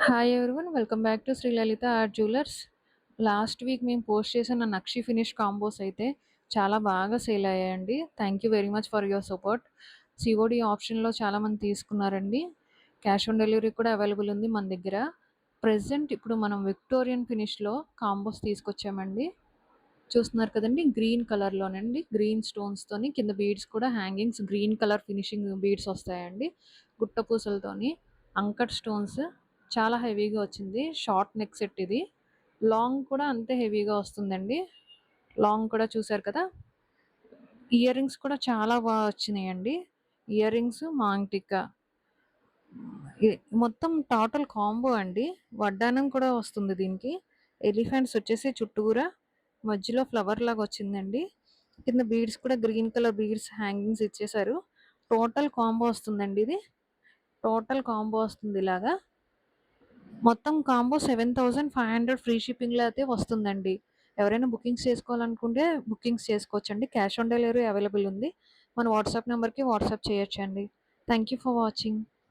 Hi everyone. Welcome back to Shri Lalitha art jewellers. Last week మేము post చేసిన నక్షి finish combos అయితే చాలా బాగా సేల్ అయ్యాయండి. Thank you very much for your support. COD ఆప్షన్లో చాలామంది తీసుకున్నారండి. క్యాష్ ఆన్ డెలివరీ కూడా అవైలబుల్ ఉంది మన దగ్గర. ప్రెజెంట్ ఇప్పుడు మనం విక్టోరియన్ ఫినిష్లో కాంబోస్ తీసుకొచ్చామండి. చూస్తున్నారు కదండి, గ్రీన్ కలర్లోనండి, గ్రీన్ స్టోన్స్తోని కింద బీడ్స్ కూడా hangings green colour finishing beads వస్తాయండి. గుట్ట పూసలతోని అంకట్ స్టోన్స్ చాలా హెవీగా వచ్చింది. షార్ట్ నెక్ సెట్ ఇది. లాంగ్ కూడా అంతే హెవీగా వస్తుందండి. లాంగ్ కూడా చూసారు కదా. ఇయర్ రింగ్స్ కూడా చాలా బాగా వచ్చినాయండి. ఇయర్ రింగ్స్ మాంగ్టికా మొత్తం టోటల్ కాంబో అండి. వడ్డానం కూడా వస్తుంది దీనికి. ఎలిఫెంట్స్ వచ్చేసి చుట్టూరా మధ్యలో ఫ్లవర్ లాగా వచ్చిందండి. కింద బీడ్స్ కూడా గ్రీన్ కలర్ బీడ్స్ హ్యాంగింగ్స్ ఇచ్చేసారు. టోటల్ కాంబో వస్తుందండి ఇది. టోటల్ కాంబో వస్తుంది ఇలాగా. మొత్తం కాంబో 7500 ఫ్రీ షిప్పింగ్లో అయితే వస్తుందండి. ఎవరైనా బుకింగ్స్ చేసుకోవాలనుకుంటే బుకింగ్స్ చేసుకోవచ్చండి. క్యాష్ ఆన్ డెలివరీ అవైలబుల్ ఉంది. మన వాట్సాప్ నెంబర్కి వాట్సాప్ చేయొచ్చండి. Thank you for watching.